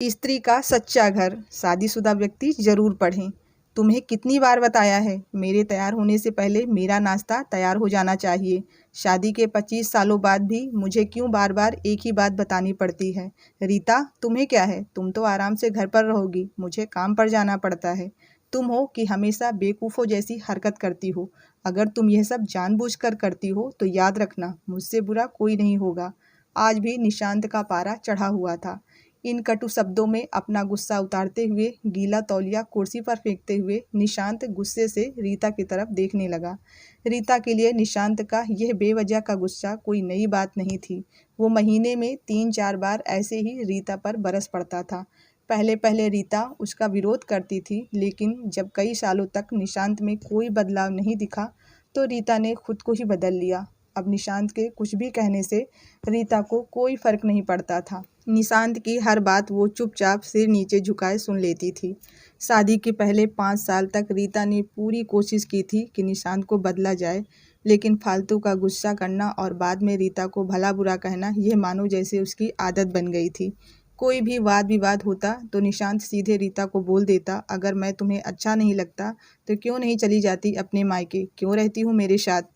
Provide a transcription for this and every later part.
स्त्री का सच्चा घर शादीशुदा व्यक्ति जरूर पढ़ें। तुम्हें कितनी बार बताया है, मेरे तैयार होने से पहले मेरा नाश्ता तैयार हो जाना चाहिए। शादी के 25 सालों बाद भी मुझे क्यों बार बार एक ही बात बतानी पड़ती है। रीता, तुम्हें क्या है, तुम तो आराम से घर पर रहोगी, मुझे काम पर जाना पड़ता है। तुम हो कि हमेशा बेवकूफ़ों जैसी हरकत करती हो। अगर तुम यह सब जानबूझकर करती हो तो याद रखना, मुझसे बुरा कोई नहीं होगा। आज भी निशांत का पारा चढ़ा हुआ था। इन कटु शब्दों में अपना गुस्सा उतारते हुए, गीला तौलिया कुर्सी पर फेंकते हुए निशांत गुस्से से रीता की तरफ देखने लगा। रीता के लिए निशांत का यह बेवजह का गुस्सा कोई नई बात नहीं थी। वो महीने में 3-4 बार ऐसे ही रीता पर बरस पड़ता था। पहले पहले रीता उसका विरोध करती थी, लेकिन जब कई सालों तक निशांत में कोई बदलाव नहीं दिखा तो रीता ने खुद को ही बदल लिया। अब निशांत के कुछ भी कहने से रीता को कोई फर्क नहीं पड़ता था। निशांत की हर बात वो चुपचाप सिर नीचे झुकाए सुन लेती थी। शादी के पहले 5 साल तक रीता ने पूरी कोशिश की थी कि निशांत को बदला जाए, लेकिन फालतू का गुस्सा करना और बाद में रीता को भला बुरा कहना, यह मानो जैसे उसकी आदत बन गई थी। कोई भी वाद विवाद होता तो निशांत सीधे रीता को बोल देता, अगर मैं तुम्हें अच्छा नहीं लगता तो क्यों नहीं चली जाती अपने मायके, क्यों रहती हूँ मेरे साथ।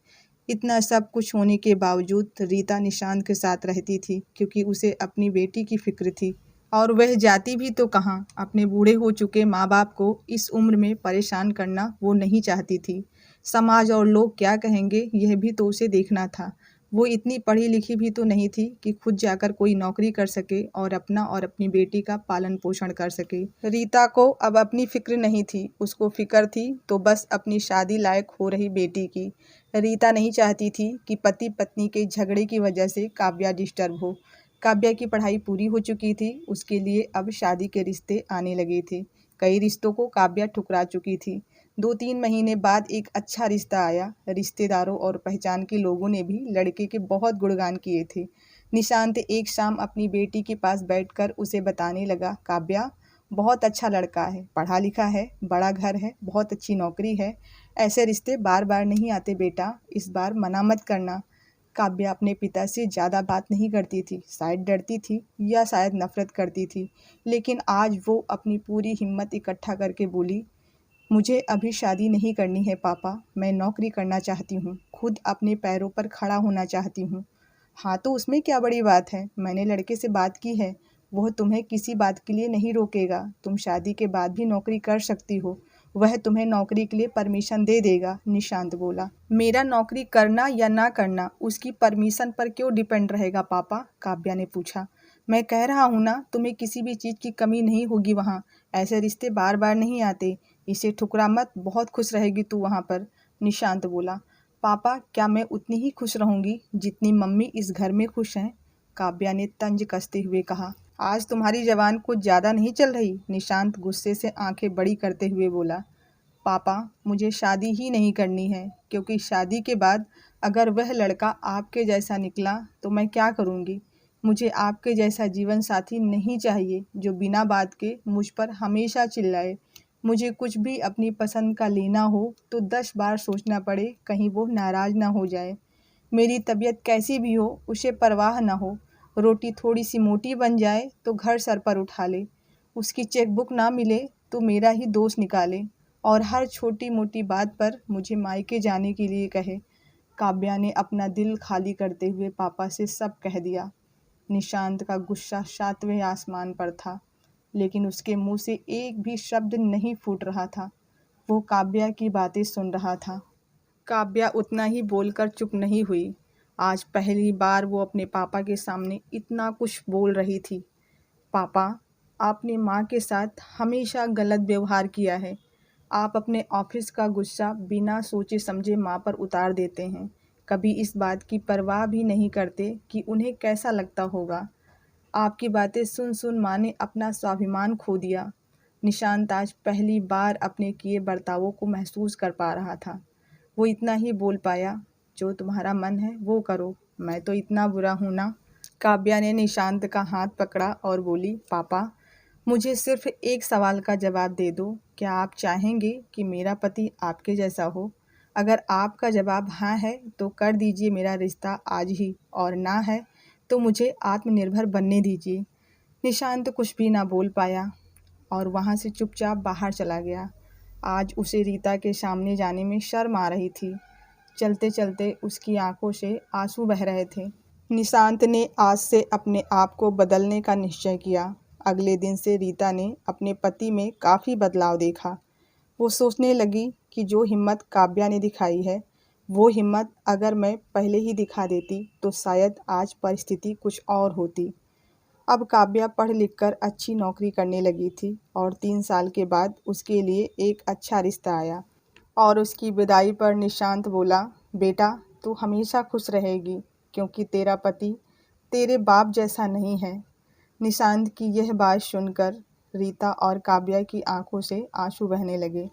इतना सब कुछ होने के बावजूद रीता निशांत के साथ रहती थी, क्योंकि उसे अपनी बेटी की फिक्र थी। और वह जाती भी तो कहाँ, अपने बूढ़े हो चुके माँ बाप को इस उम्र में परेशान करना वो नहीं चाहती थी। समाज और लोग क्या कहेंगे, यह भी तो उसे देखना था। वो इतनी पढ़ी लिखी भी तो नहीं थी कि खुद जाकर कोई नौकरी कर सके और अपना और अपनी बेटी का पालन पोषण कर सके। रीता को अब अपनी फिक्र नहीं थी, उसको फिक्र थी तो बस अपनी शादी लायक हो रही बेटी की। रीता नहीं चाहती थी कि पति पत्नी के झगड़े की वजह से काव्या डिस्टर्ब हो। काव्या की पढ़ाई पूरी हो चुकी थी, उसके लिए अब शादी के रिश्ते आने लगे थे। कई रिश्तों को काव्या ठुकरा चुकी थी। 2-3 महीने बाद एक अच्छा रिश्ता आया। रिश्तेदारों और पहचान के लोगों ने भी लड़के के बहुत गुणगान किए थे। निशांत एक शाम अपनी बेटी के पास बैठकर उसे बताने लगा, काव्या, बहुत अच्छा लड़का है, पढ़ा लिखा है, बड़ा घर है, बहुत अच्छी नौकरी है। ऐसे रिश्ते बार बार नहीं आते बेटा, इस बार मना मत करना। काव्या अपने पिता से ज़्यादा बात नहीं करती थी, शायद डरती थी या शायद नफरत करती थी, लेकिन आज वो अपनी पूरी हिम्मत इकट्ठा करके बोली, मुझे अभी शादी नहीं करनी है पापा, मैं नौकरी करना चाहती हूँ, खुद अपने पैरों पर खड़ा होना चाहती हूँ। हाँ तो उसमें क्या बड़ी बात है, मैंने लड़के से बात की है, वह तुम्हें किसी बात के लिए नहीं रोकेगा, तुम शादी के बाद भी नौकरी कर सकती हो, वह तुम्हें नौकरी के लिए परमिशन दे देगा। निशांत बोला, मेरा नौकरी करना या ना करना उसकी परमिशन पर क्यों डिपेंड रहेगा पापा, काव्या ने पूछा। मैं कह रहा हूँ ना, तुम्हें किसी भी चीज़ की कमी नहीं होगी वहाँ, ऐसे रिश्ते बार बार नहीं आते, इसे ठुकरा मत, बहुत खुश रहेगी तू वहाँ पर। निशांत बोला, पापा क्या मैं उतनी ही खुश रहूँगी जितनी मम्मी इस घर में खुश हैं, काव्या ने तंज कसते हुए कहा। आज तुम्हारी जबान कुछ ज़्यादा नहीं चल रही, निशांत गुस्से से आंखें बड़ी करते हुए बोला। पापा मुझे शादी ही नहीं करनी है, क्योंकि शादी के बाद अगर वह लड़का आपके जैसा निकला तो मैं क्या करूँगी। मुझे आपके जैसा जीवन साथी नहीं चाहिए जो बिना बात के मुझ पर हमेशा चिल्लाए। मुझे कुछ भी अपनी पसंद का लेना हो तो 10 बार सोचना पड़े, कहीं वो नाराज़ ना हो जाए। मेरी तबीयत कैसी भी हो उसे परवाह ना हो, रोटी थोड़ी सी मोटी बन जाए तो घर सर पर उठा ले, उसकी चेकबुक ना मिले तो मेरा ही दोष निकाले, और हर छोटी मोटी बात पर मुझे मायके जाने के लिए कहे। काव्या ने अपना दिल खाली करते हुए पापा से सब कह दिया। निशांत का गुस्सा 7वें आसमान पर था, लेकिन उसके मुंह से एक भी शब्द नहीं फूट रहा था। वो काव्या की बातें सुन रहा था। काव्या उतना ही बोलकर चुप नहीं हुई। आज पहली बार वो अपने पापा के सामने इतना कुछ बोल रही थी। पापा, आपने माँ के साथ हमेशा गलत व्यवहार किया है। आप अपने ऑफिस का गुस्सा बिना सोचे समझे माँ पर उतार देते हैं। कभी इस बात की परवाह भी नहीं करते कि उन्हें कैसा लगता होगा। आपकी बातें सुन सुन माँ ने अपना स्वाभिमान खो दिया। निशांत आज पहली बार अपने किए बर्तावों को महसूस कर पा रहा था। वो इतना ही बोल पाया, जो तुम्हारा मन है वो करो, मैं तो इतना बुरा हूँ ना। काव्या ने निशांत का हाथ पकड़ा और बोली, पापा मुझे सिर्फ एक सवाल का जवाब दे दो, क्या आप चाहेंगे कि मेरा पति आपके जैसा हो? अगर आपका जवाब हाँ है तो कर दीजिए मेरा रिश्ता आज ही, और ना है तो मुझे आत्मनिर्भर बनने दीजिए। निशांत कुछ भी ना बोल पाया और वहाँ से चुपचाप बाहर चला गया। आज उसे रीता के सामने जाने में शर्म आ रही थी। चलते चलते उसकी आंखों से आंसू बह रहे थे। निशांत ने आज से अपने आप को बदलने का निश्चय किया। अगले दिन से रीता ने अपने पति में काफ़ी बदलाव देखा। वो सोचने लगी कि जो हिम्मत काव्या ने दिखाई है, वो हिम्मत अगर मैं पहले ही दिखा देती तो शायद आज परिस्थिति कुछ और होती। अब काव्या पढ़ लिख कर अच्छी नौकरी करने लगी थी और 3 साल के बाद उसके लिए एक अच्छा रिश्ता आया और उसकी विदाई पर निशांत बोला, बेटा तू हमेशा खुश रहेगी क्योंकि तेरा पति तेरे बाप जैसा नहीं है। निशांत की यह बात सुनकर रीता और काव्या की आंखों से आंसू बहने लगे।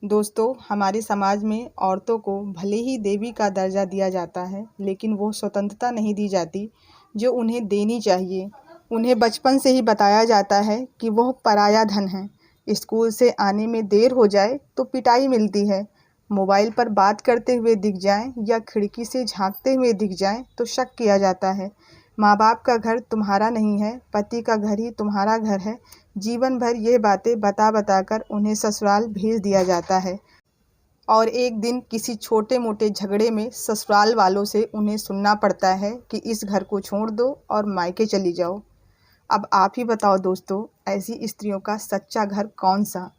दोस्तों, हमारे समाज में औरतों को भले ही देवी का दर्जा दिया जाता है, लेकिन वो स्वतंत्रता नहीं दी जाती जो उन्हें देनी चाहिए। उन्हें बचपन से ही बताया जाता है कि वह पराया धन है। स्कूल से आने में देर हो जाए तो पिटाई मिलती है। मोबाइल पर बात करते हुए दिख जाएं या खिड़की से झांकते हुए दिख जाएं तो शक किया जाता है। माँ बाप का घर तुम्हारा नहीं है, पति का घर ही तुम्हारा घर है। जीवन भर ये बातें बता बता कर उन्हें ससुराल भेज दिया जाता है और एक दिन किसी छोटे मोटे झगड़े में ससुराल वालों से उन्हें सुनना पड़ता है कि इस घर को छोड़ दो और मायके चली जाओ। अब आप ही बताओ दोस्तों, ऐसी स्त्रियों का सच्चा घर कौन सा?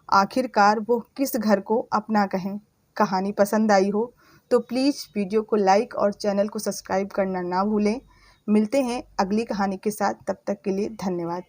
आखिरकार वो किस घर को अपना कहें? कहानी पसंद आई हो तो प्लीज़ वीडियो को लाइक और चैनल को सब्सक्राइब करना ना भूलें। मिलते हैं अगली कहानी के साथ, तब तक के लिए धन्यवाद।